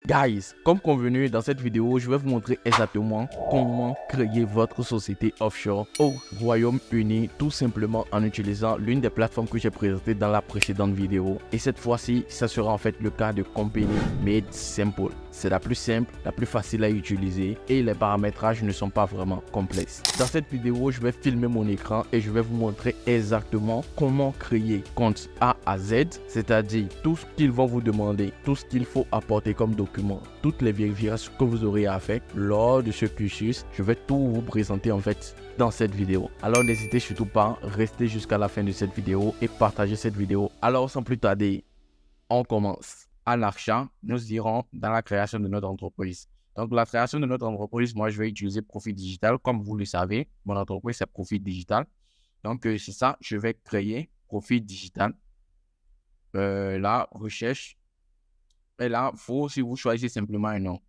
Guys, comme convenu, dans cette vidéo, je vais vous montrer exactement comment créer votre société offshore au Royaume-Uni, tout simplement en utilisant l'une des plateformes que j'ai présentées dans la précédente vidéo. Et cette fois-ci, ça sera en fait le cas de Company Made Simple. C'est la plus simple, la plus facile à utiliser et les paramétrages ne sont pas vraiment complexes. Dans cette vidéo, je vais filmer mon écran et je vais vous montrer exactement comment créer compte A à Z, c'est-à-dire tout ce qu'ils vont vous demander, tout ce qu'il faut apporter comme document, toutes les vérifications que vous aurez à faire lors de ce cursus. Je vais tout vous présenter en fait dans cette vidéo. Alors n'hésitez surtout pas, restez jusqu'à la fin de cette vidéo et partagez cette vidéo. Alors sans plus tarder, on commence. À l'achat, nous irons dans la création de notre entreprise. Donc, la création de notre entreprise, moi, je vais utiliser Profit Digital. Comme vous le savez, mon entreprise, c'est Profit Digital. Donc, c'est ça, je vais créer Profit Digital. Là, recherche. Et là, si vous choisissez simplement un nom.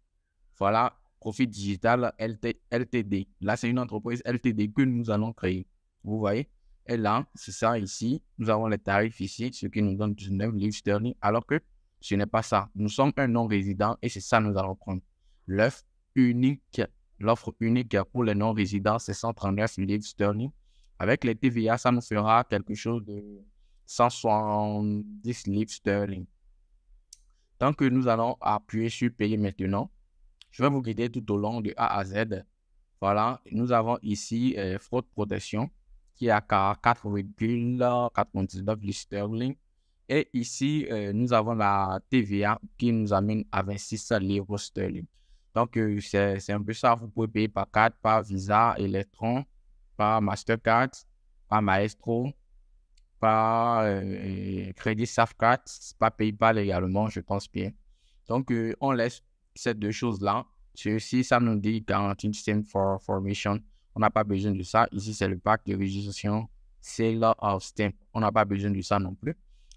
Voilà, Profit Digital LTD. Là, c'est une entreprise LTD que nous allons créer. Vous voyez? Et là, c'est ça ici. Nous avons les tarifs ici, ce qui nous donne 19 livres sterling, alors que ce n'est pas ça. Nous sommes un non-résident et c'est ça que nous allons prendre. L'offre unique pour les non-résidents, c'est 139 livres sterling. Avec les TVA, ça nous fera quelque chose de 170 livres sterling. Tant que nous allons appuyer sur payer maintenant, je vais vous guider tout au long de A à Z. Voilà, nous avons ici fraude protection qui est à 4,99 livres sterling. Et ici, nous avons la TVA qui nous amène à 26 livres sterling. Donc, c'est un peu ça. Vous pouvez payer par carte, par Visa, Electron, par Mastercard, par Maestro, par Crédit Safecard, par PayPal également, je pense bien. Donc, on laisse ces deux choses-là. Ceci, ça nous dit Guaranteed Same for Formation. On n'a pas besoin de ça. Ici, c'est le pack de régistration Seller of Stamp. On n'a pas besoin de ça non plus,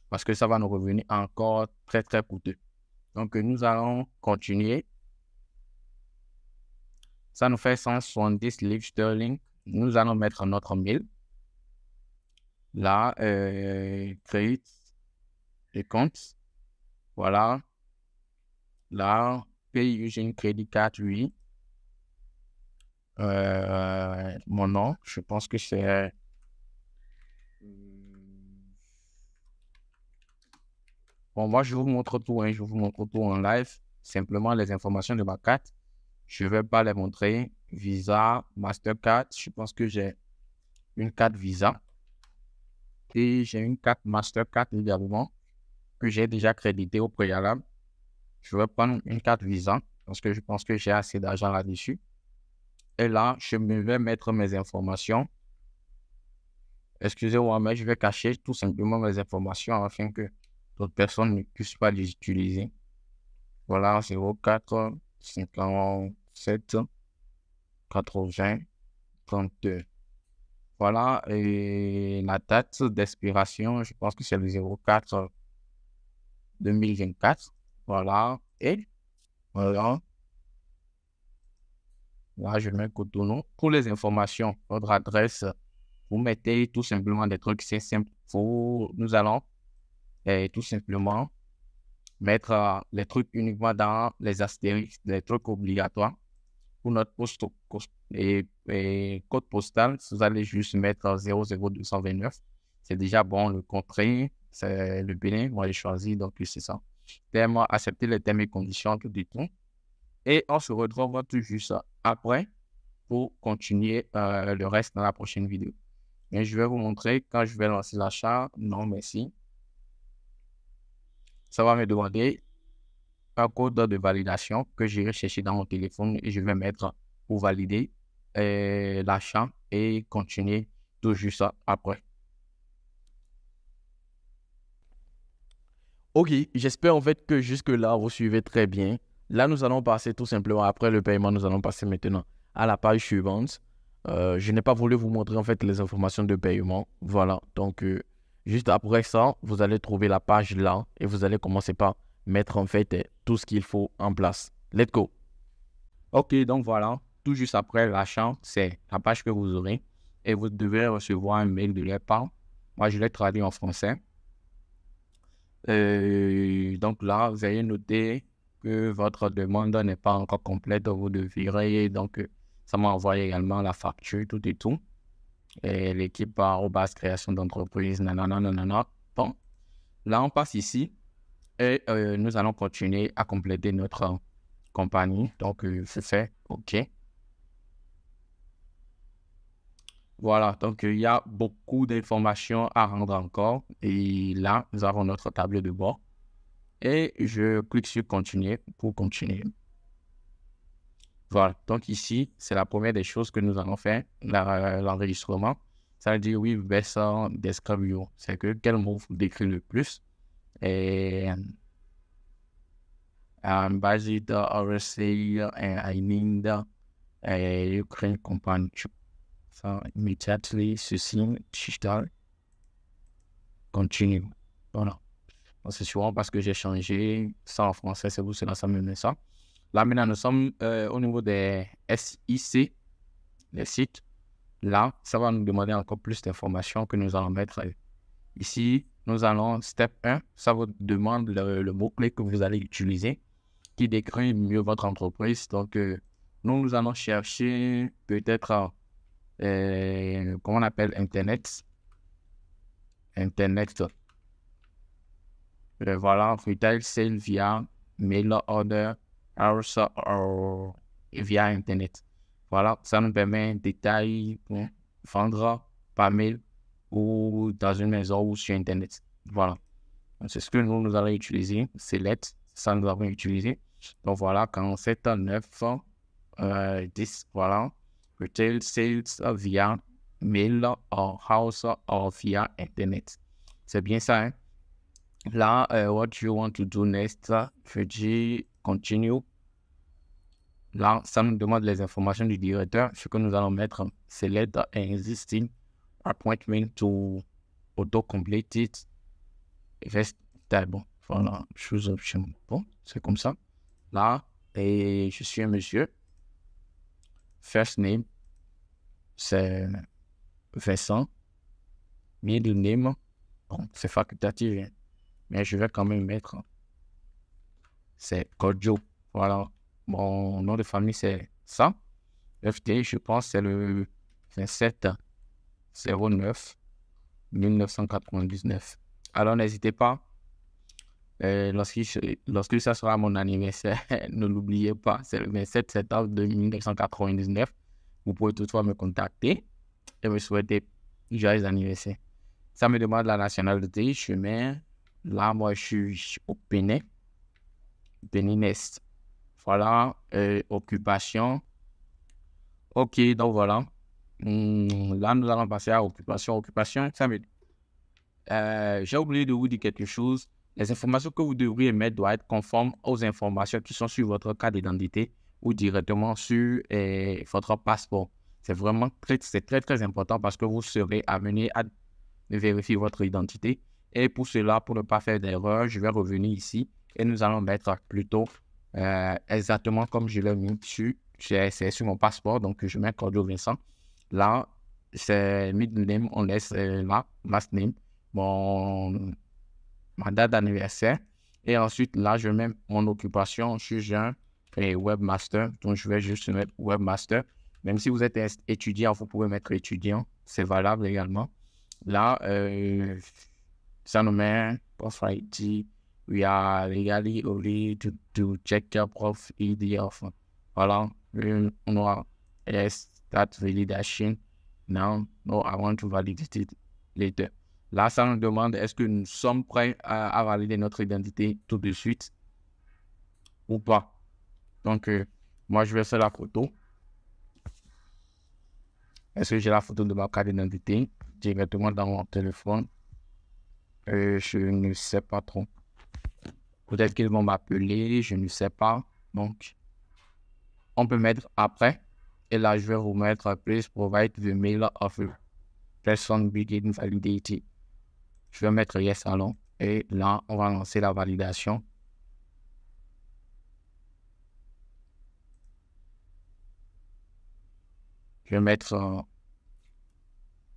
parce que ça va nous revenir encore très coûteux. Donc, nous allons continuer. Ça nous fait 170 livres sterling. Nous allons mettre notre mail. Là, créer les comptes. Voilà. Là, pay using credit card, oui. Mon nom, je pense que c'est... Bon, moi, je vous montre tout, je vous montre tout en live. Simplement, les informations de ma carte, je ne vais pas les montrer. Visa, Mastercard, je pense que j'ai une carte Visa. Et j'ai une carte Mastercard également, que j'ai déjà crédité au préalable. Je vais prendre une carte Visa, parce que je pense que j'ai assez d'argent là-dessus. Et là, je vais mettre mes informations. Excusez-moi, mais je vais cacher tout simplement mes informations afin que d'autres personnes ne puissent pas les utiliser. Voilà, 04 57 80 32. Voilà, et la date d'expiration, je pense que c'est le 04 2024. Voilà, et voilà. Là, je mets Cotonou. Pour les informations, votre adresse, vous mettez tout simplement des trucs, c'est simple. Nous allons tout simplement mettre les trucs uniquement dans les astérisques, les trucs obligatoires. Pour notre poste et code postal, vous allez juste mettre 00229. C'est déjà bon, le contrée, c'est le Bénin, moi j'ai choisi, donc c'est ça. Tellement accepter les termes et conditions, tout et tout. Et on se retrouve tout juste après pour continuer le reste dans la prochaine vidéo. Et je vais vous montrer quand je vais lancer l'achat. Non, merci. Ça va me demander un code de validation que j'irai chercher dans mon téléphone et je vais mettre pour valider l'achat et continuer tout juste après. Ok, j'espère en fait que jusque-là, vous suivez très bien. Là, nous allons passer tout simplement, après le paiement, nous allons passer maintenant à la page suivante. Je n'ai pas voulu vous montrer en fait les informations de paiement. Voilà, donc juste après ça, vous allez trouver la page là et vous allez commencer par mettre en fait tout ce qu'il faut en place. Let's go. Ok, donc voilà, tout juste après l'achat, c'est la page que vous aurez et vous devez recevoir un mail de leur part. Moi, je l'ai traduit en français. Donc là, vous allez noter que votre demande n'est pas encore complète, vous devrez donc ça m'a envoyé également la facture, tout et tout. Et l'équipe arobase création d'entreprise, nanana, nanana. Bon, là on passe ici et nous allons continuer à compléter notre compagnie. Donc, je fais OK. Voilà, donc il y a beaucoup d'informations à rendre encore. Et là, nous avons notre tableau de bord. Et je clique sur continuer pour continuer. Voilà, donc ici, c'est la première des choses que nous allons faire, l'enregistrement. Ça veut dire oui, best describe you. C'est que quel mot vous décrit le plus. Et based obviously I need Ukraine company. So immediately ceci digital continue. Voilà. C'est souvent parce que j'ai changé ça en français, c'est pour cela ça me met ça. Là maintenant nous sommes au niveau des SIC, les sites. Là, ça va nous demander encore plus d'informations que nous allons mettre ici. Nous allons step 1, ça vous demande le mot-clé que vous allez utiliser qui décrit mieux votre entreprise. Donc, nous allons chercher peut-être, comment on appelle Internet. Voilà, retail sale via mail order, also via Internet. Voilà, ça nous permet un détail pour vendre par mail ou dans une maison ou sur Internet. Voilà, c'est ce que nous allons utiliser. Select, ça nous avons utilisé. Donc voilà, 47, 9, 10, voilà. Retail sales via mail or house or via Internet. C'est bien ça, hein? Là, what you want to do next, je dis continue. Là, ça nous demande les informations du directeur. Ce que nous allons mettre, c'est select existing appointment to auto-complete it. Reste bon. Voilà, choose option. Bon, c'est comme ça. Là, et je suis un monsieur. First name, c'est Vincent. Middle name, bon, c'est facultatif, hein, mais je vais quand même mettre, c'est Kodjo. Voilà, mon nom de famille, c'est ça. FT, je pense, c'est le 27 09 1999. Alors, n'hésitez pas, lorsque ça sera mon anniversaire, ne l'oubliez pas, c'est le 27 septembre 1999. Vous pouvez toutefois me contacter et me souhaiter joyeux anniversaire. Ça me demande la nationalité, je mets, là, moi, je suis au Bénin, Béninès. Voilà, occupation. Ok, donc voilà. Là, nous allons passer à occupation. Occupation, ça me... j'ai oublié de vous dire quelque chose. Les informations que vous devriez mettre doivent être conformes aux informations qui sont sur votre carte d'identité ou directement sur votre passeport. C'est vraiment très important parce que vous serez amené à vérifier votre identité. Et pour cela, pour ne pas faire d'erreur, je vais revenir ici et nous allons mettre plutôt exactement comme je l'ai mis c'est sur mon passeport. Donc, je mets Kodjo Vincent. Là, c'est middle name, on laisse là, last name, ma date d'anniversaire. Et ensuite, là, je mets mon occupation. Je suis un webmaster. Donc, je vais juste mettre webmaster. Même si vous êtes étudiant, vous pouvez mettre étudiant. C'est valable également. Là, ça nous met prof ID. We are legally only to check your prof ID of. Voilà. On aura start validation. Now, no, I want to validate it later. Là, ça nous demande est-ce que nous sommes prêts à valider notre identité tout de suite ou pas. Donc, moi, je vais faire la photo. Est-ce que j'ai la photo de ma carte d'identité directement dans mon téléphone? Je ne sais pas trop. Peut-être qu'ils vont m'appeler, je ne sais pas. Donc, on peut mettre après. Et là, je vais vous mettre please provide the mail of a person begin validated. Je vais mettre yes alors. Et là, on va lancer la validation. Je vais mettre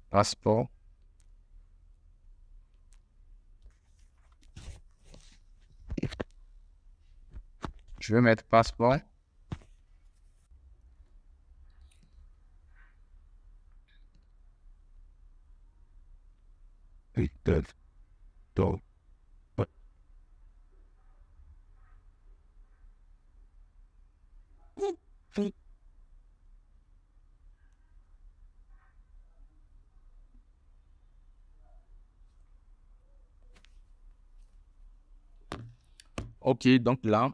passeport. Je vais mettre passeport. Ok, donc là,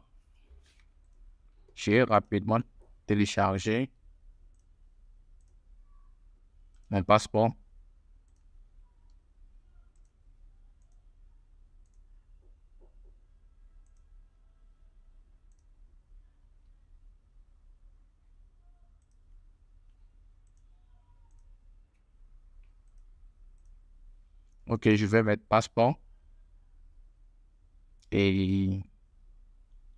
j'ai rapidement téléchargé mon passeport. Ok, je vais mettre passeport et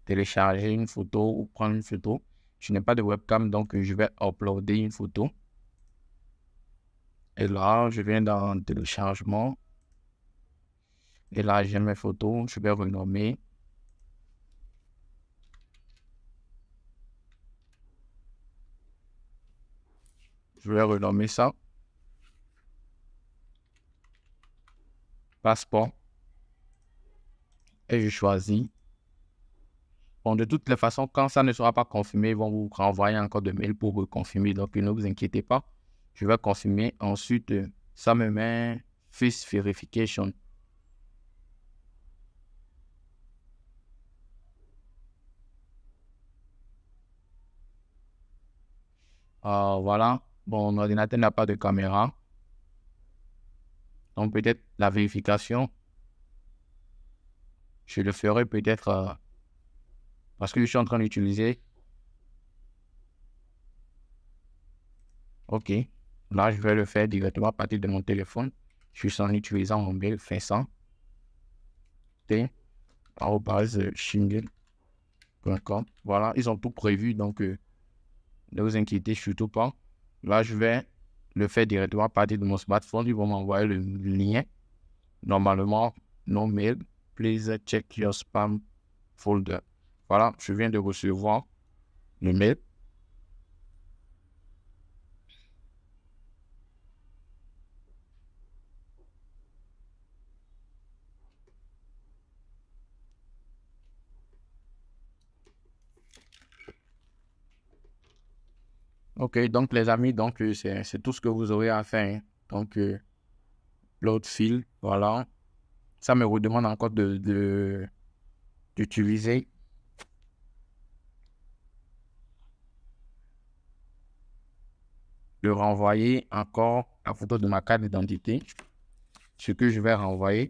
télécharger une photo ou prendre une photo. Je n'ai pas de webcam, donc je vais uploader une photo. Et là, je viens dans téléchargement. Et là, j'ai mes photos. Je vais renommer. Je vais renommer ça. Passeport. Et je choisis. Bon, de toutes les façons, quand ça ne sera pas confirmé, ils vont vous renvoyer encore de mails pour vous confirmer. Donc, ne vous inquiétez pas. Je vais confirmer. Ensuite, ça me met Face Verification. Voilà. Bon, mon ordinateur n'a pas de caméra. Donc, peut-être la vérification, je le ferai peut-être parce que je suis en train d'utiliser. Ok. Là, je vais le faire directement à partir de mon téléphone. Je suis en utilisant mon mail Vincent t@gmail.com. Voilà, ils ont tout prévu, donc ne vous inquiétez surtout pas. Là, je vais le faire directement à partir de mon smartphone. Ils vont m'envoyer le lien. Normalement, no mail. Please check your spam folder. Voilà, je viens de recevoir le mail. Ok, donc les amis, donc c'est tout ce que vous aurez à faire, hein. Donc, l'autre fil, voilà. Ça me redemande encore d'utiliser de renvoyer encore la photo de ma carte d'identité. Ce que je vais renvoyer.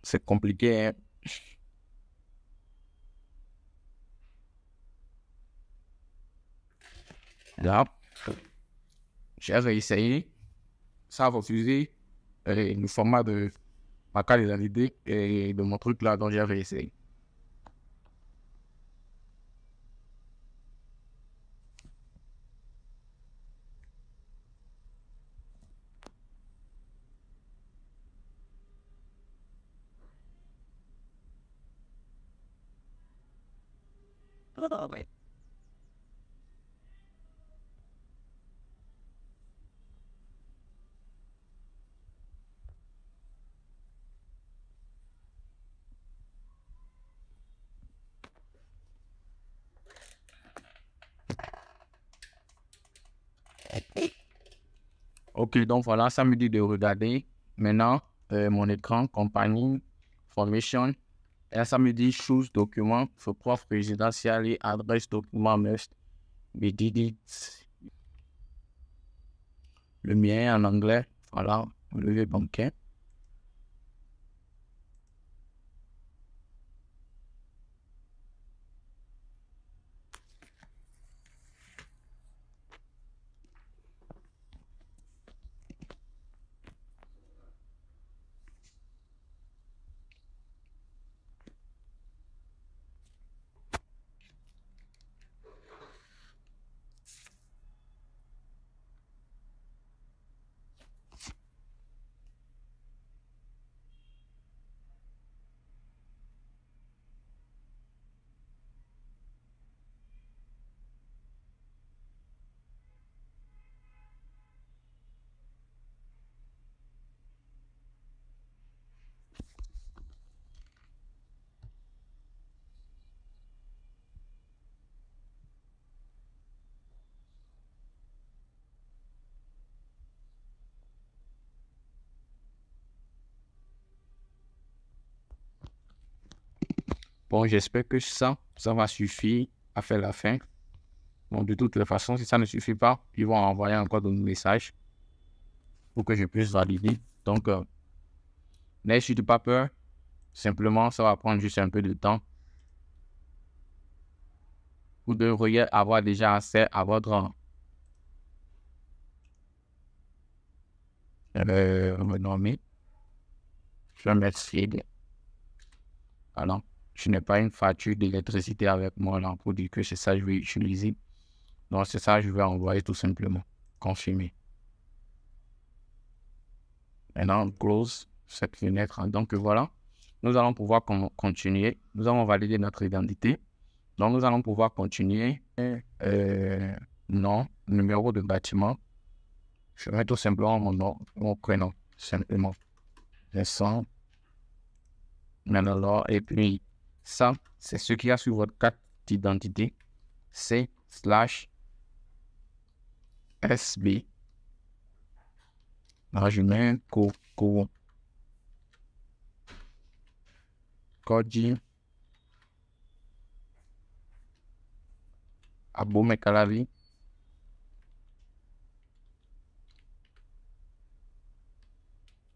C'est compliqué, hein. Là, j'ai réessayé. Ça a refusé le format de ma carte d'identité et de mon truc là, dont j'ai réessayé. Ok, donc voilà, ça me dit de regarder maintenant mon écran, compagnie, formation. Et ça me dit choose document, for prof résidentiel et adresse document must be did. Le mien en anglais, voilà, relevé bancaire. Bon, j'espère que ça va suffire à faire la fin. Bon, de toute façon, si ça ne suffit pas, ils vont envoyer encore d'autres messages pour que je puisse valider. Donc, n'ayez surtout pas peur. Simplement, ça va prendre juste un peu de temps. Vous devriez avoir déjà accès à votre renommée. Je vais mettre cible. Alors, je n'ai pas une facture d'électricité avec moi là pour dire que c'est ça que je vais utiliser. Donc, c'est ça que je vais envoyer tout simplement. Confirmer. Maintenant, on close cette fenêtre. Donc, voilà. Nous allons pouvoir continuer. Nous allons valider notre identité. Donc, nous allons pouvoir continuer. Nom, numéro de bâtiment. Je mets tout simplement mon nom, mon prénom, simplement. Vincent. Alors, et puis, ça, c'est ce qu'il y a sur votre carte d'identité. C/SB. Alors, je mets Koji Abome Calavi.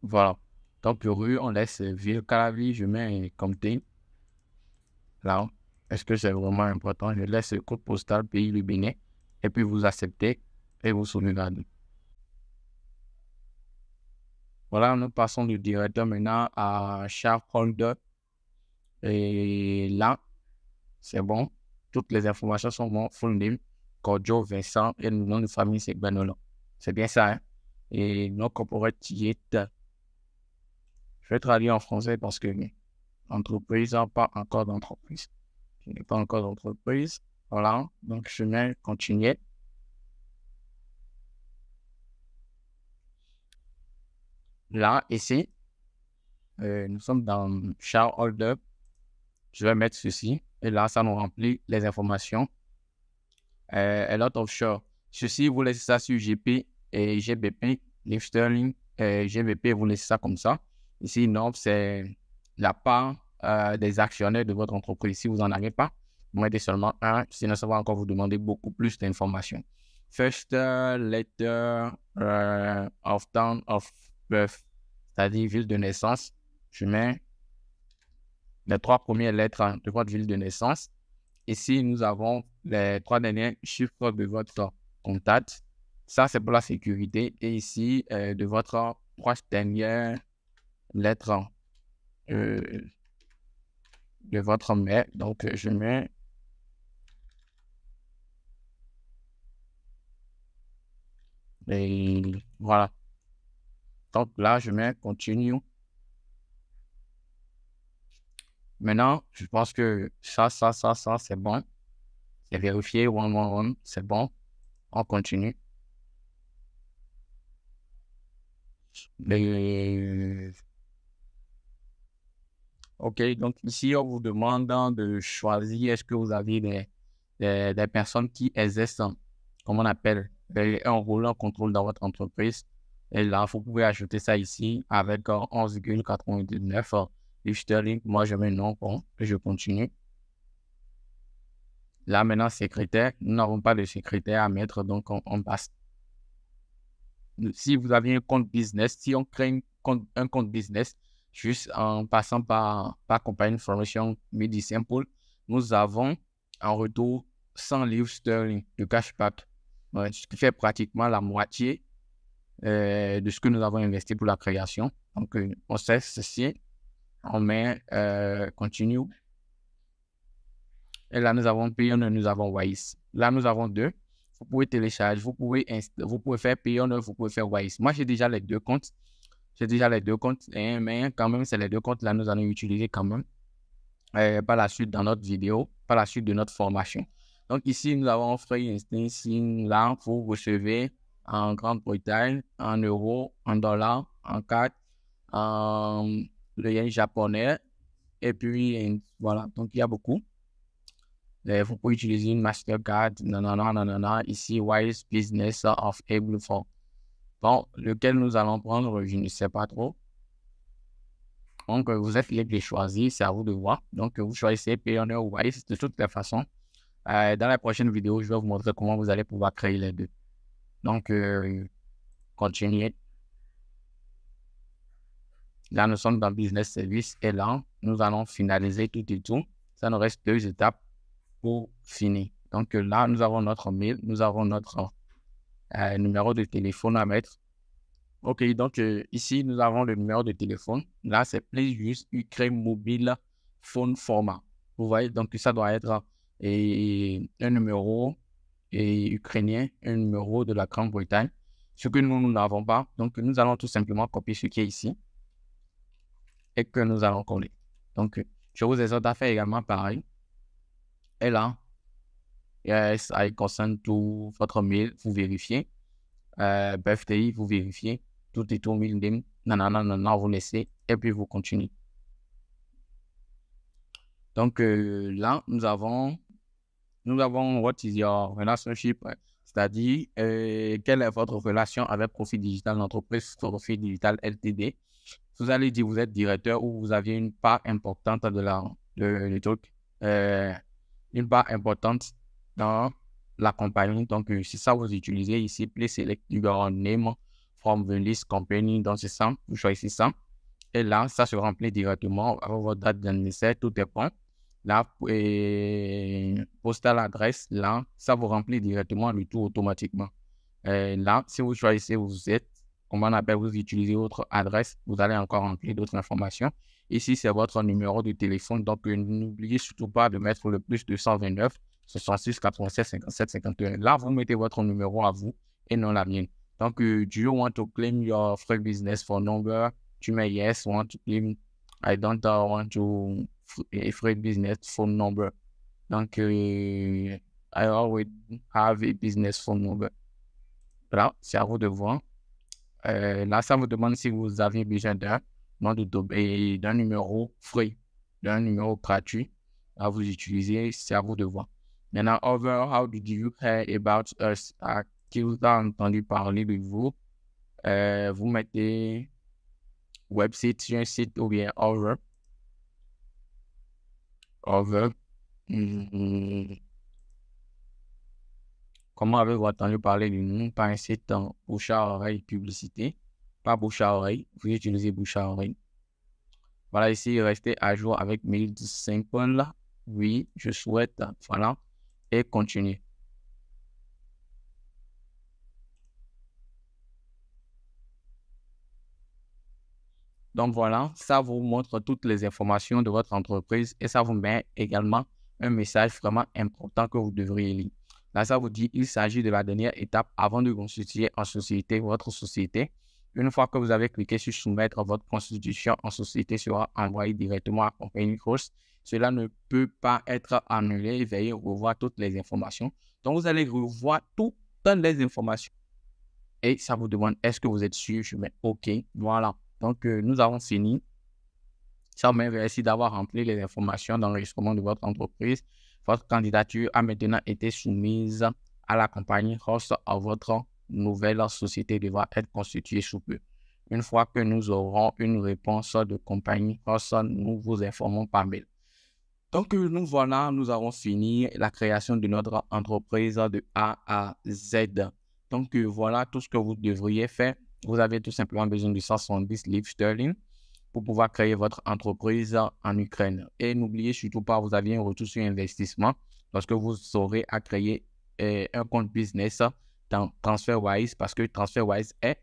Voilà. Donc, rue, on laisse ville Calavi, je mets Comté. Là, est-ce que c'est vraiment important? Je laisse le code postal, pays du Bénin. Et puis, vous acceptez et vous sauvegardez. Voilà, nous passons du directeur maintenant à shareholder. Et là, c'est bon. Toutes les informations sont bonnes. Full name, Kodjo Vincent et le nom de famille, c'est Benolo. C'est bien ça, hein? Et nos corporate titre. Je vais traduire en français parce que entreprise n'a pas encore d'entreprise. Je n'ai pas encore d'entreprise. Voilà. Donc, je mets continuer. Là, ici, nous sommes dans shareholder. Je vais mettre ceci. Et là, ça nous remplit les informations. A lot offshore. Ceci, vous laissez ça sur GP et GBP, Live Sterling, GBP, vous laissez ça comme ça. Ici, non, c'est la part des actionnaires de votre entreprise. Si vous n'en avez pas, vous mettez seulement un, sinon ça va encore vous demander beaucoup plus d'informations. First letter of town of birth, c'est-à-dire ville de naissance. Je mets les 3 premières lettres de votre ville de naissance. Ici, nous avons les 3 derniers chiffres de votre contact. Ça, c'est pour la sécurité. Et ici, de votre 3 dernières lettres de votre mail. Donc, je mets et voilà. Donc là, je mets continue. Maintenant, je pense que ça, c'est bon. C'est vérifié, c'est bon. On continue. OK, donc ici, on vous demande de choisir est-ce que vous avez des personnes qui exercent, comme on appelle, un rôle en contrôle dans votre entreprise. Et là, vous pouvez ajouter ça ici avec 11,99 livres sterling. Moi, je mets non, bon, et je continue. Là, maintenant, secrétaire, nous n'avons pas de secrétaire à mettre, donc on passe. Si vous avez un compte business, si on crée un compte business, juste en passant par Company Information Made Simple, nous avons en retour 100 livres sterling de cashback, ce qui fait pratiquement la moitié de ce que nous avons investi pour la création. Donc, on sait ceci, on met continue. Et là, nous avons Payoneer, nous avons Wise. Là, nous avons deux. Vous pouvez télécharger, vous pouvez faire Payoneer, vous pouvez faire Wise. Moi, j'ai déjà les deux comptes. Mais quand même, c'est les deux comptes là, nous allons utiliser quand même par la suite dans notre vidéo, par la suite de notre formation. Donc ici, nous avons Free Instant. Là, vous recevez en Grande-Bretagne, en euros, en dollars, en CAD, le yen japonais. Et puis, voilà. Donc, il y a beaucoup. Vous pouvez utiliser une Mastercard, ici, Wise Business of Able for. Bon, lequel nous allons prendre, je ne sais pas trop. Donc, vous êtes libre de choisir, c'est à vous de voir. Donc, vous choisissez Payoneer ou Wise de toutes les façons. Dans la prochaine vidéo, je vais vous montrer comment vous allez pouvoir créer les deux. Donc, continuez. Là, nous sommes dans Business Service et là, nous allons finaliser tout et tout. Ça nous reste 2 étapes pour finir. Donc, là, nous avons notre mail, nous avons notre numéro de téléphone à mettre. OK, donc ici, nous avons le numéro de téléphone. Là, c'est Please use Ukraine Mobile Phone Format. Vous voyez, donc ça doit être un numéro ukrainien, un numéro de la Grande-Bretagne. Ce que nous n'avons pas. Donc, nous allons tout simplement copier ce qui est ici et que nous allons coller. Donc, je vous exhorte à faire également pareil. Et là, yes, I consent to votre mail, vous vérifiez. Birthday, vous vérifiez. Tout est tout, mail name, vous laissez et puis vous continuez. Donc là, nous avons what is your relationship, c'est-à-dire quelle est votre relation avec Profit Digital, l'entreprise Profit Digital LTD. Vous allez dire vous êtes directeur ou vous avez une part importante de truc, une part importante dans la compagnie. Donc, c'est ça vous utilisez ici, please select your name from the list company. Donc, c'est ça, vous choisissez ça. Et là, ça se remplit directement avec votre date d'anniversaire, tout est bon. Là, postal adresse, là, ça vous remplit directement le tout automatiquement. Là, si vous choisissez où vous êtes, comment on appelle, vous utilisez votre adresse, vous allez encore remplir d'autres informations. Ici, c'est votre numéro de téléphone. Donc, n'oubliez surtout pas de mettre le plus 229 66 87 57 51. Là, vous mettez votre numéro à vous et non la mienne. Donc, do you want to claim your free business phone number? Tu mets yes, want to claim. I don't want to free business phone number. Donc, I always have a business phone number. Voilà, c'est à vous de voir. Là, ça vous demande si vous avez besoin d'un numéro free, d'un numéro gratuit à vous utiliser. C'est à vous de voir. Maintenant, how did you hear about us? À qui vous a entendu parler de vous? Vous mettez website sur un site ou bien over. Comment avez-vous entendu parler de nous? Par un site en bouche à oreille publicité. Pas bouche à oreille, vous utilisez bouche à oreille. Voilà, ici, restez à jour avec Mail Simple. Oui, je souhaite. Voilà. Et continuez. Donc voilà, ça vous montre toutes les informations de votre entreprise et ça vous met également un message vraiment important que vous devriez lire. Là, ça vous dit, il s'agit de la dernière étape avant de constituer en société votre société. Une fois que vous avez cliqué sur soumettre, votre constitution en société sera envoyée directement à Company Course cela ne peut pas être annulé. Veuillez revoir toutes les informations. Donc, vous allez revoir toutes les informations. Et ça vous demande, est-ce que vous êtes sûr? Je mets OK. Voilà. Donc, nous avons fini. Ça vous remercie d'avoir rempli les informations d'enregistrement de votre entreprise. Votre candidature a maintenant été soumise à la compagnie host. Votre nouvelle société devra être constituée sous peu. Une fois que nous aurons une réponse de compagnie host, nous vous informons par mail. Donc, nous voilà, nous avons fini la création de notre entreprise de A à Z. Donc, voilà tout ce que vous devriez faire. Vous avez tout simplement besoin de 170 livres sterling pour pouvoir créer votre entreprise en Ukraine. Et n'oubliez surtout pas, vous avez un retour sur investissement lorsque vous aurez à créer un compte business dans TransferWise, parce que TransferWise est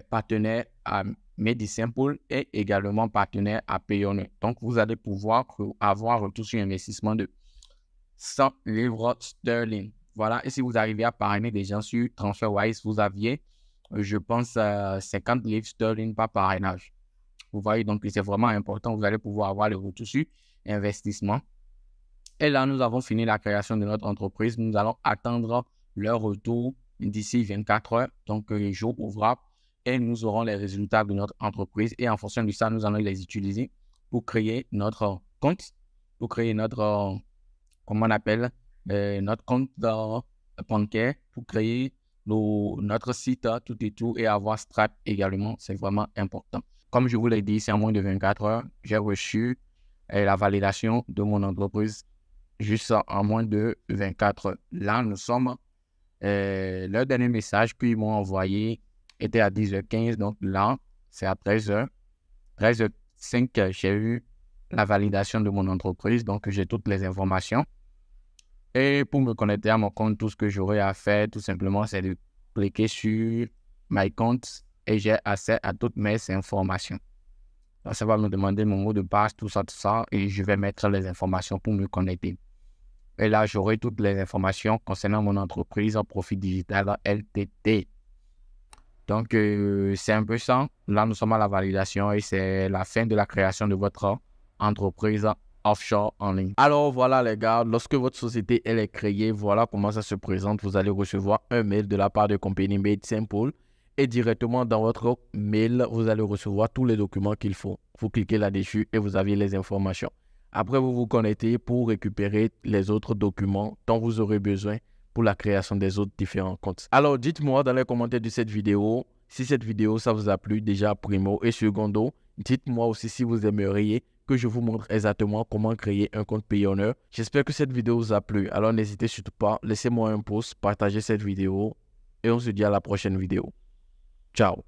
partenaire à MediSimple et également partenaire à Payoneer. Donc, vous allez pouvoir avoir un retour sur investissement de 100 livres sterling. Voilà, et si vous arrivez à parrainer des gens sur TransferWise, vous aviez, je pense, 50 livres sterling par parrainage. Vous voyez, donc c'est vraiment important. Vous allez pouvoir avoir le retour sur investissement. Et là, nous avons fini la création de notre entreprise. Nous allons attendre leur retour d'ici 24 heures, donc les jours ouvrables, et nous aurons les résultats de notre entreprise. Et en fonction de ça, nous allons les utiliser pour créer notre compte, pour créer notre, comment on appelle, notre compte bancaire, pour créer notre site, tout et tout, et avoir Stripe également. C'est vraiment important. Comme je vous l'ai dit, c'est en moins de 24 heures. J'ai reçu la validation de mon entreprise juste en moins de 24 heures. Là, nous sommes, leur dernier message qu'ils m'ont envoyé était à 10h15. Donc là, c'est à 13h. 13h05, j'ai eu la validation de mon entreprise. Donc, j'ai toutes les informations. Et pour me connecter à mon compte, tout ce que j'aurai à faire, tout simplement, c'est de cliquer sur My Compte et j'ai accès à toutes mes informations. Donc, ça va me demander mon mot de passe, tout ça, et je vais mettre les informations pour me connecter. Et là, j'aurai toutes les informations concernant mon entreprise en Profit Digital LTD. Donc, c'est un peu ça. Là, nous sommes à la validation et c'est la fin de la création de votre entreprise offshore en ligne. Alors, voilà les gars, lorsque votre société elle est créée, voilà comment ça se présente. Vous allez recevoir un mail de la part de compagnie MediSimple et directement dans votre mail, vous allez recevoir tous les documents qu'il faut. Vous cliquez là-dessus et vous avez les informations. Après, vous vous connectez pour récupérer les autres documents dont vous aurez besoin pour la création des autres différents comptes. Alors, dites-moi dans les commentaires de cette vidéo si cette vidéo, ça vous a plu déjà primo et secondo. Dites-moi aussi si vous aimeriez que je vous montre exactement comment créer un compte Payoneer. J'espère que cette vidéo vous a plu. Alors, n'hésitez surtout pas, laissez-moi un pouce, partagez cette vidéo et on se dit à la prochaine vidéo. Ciao.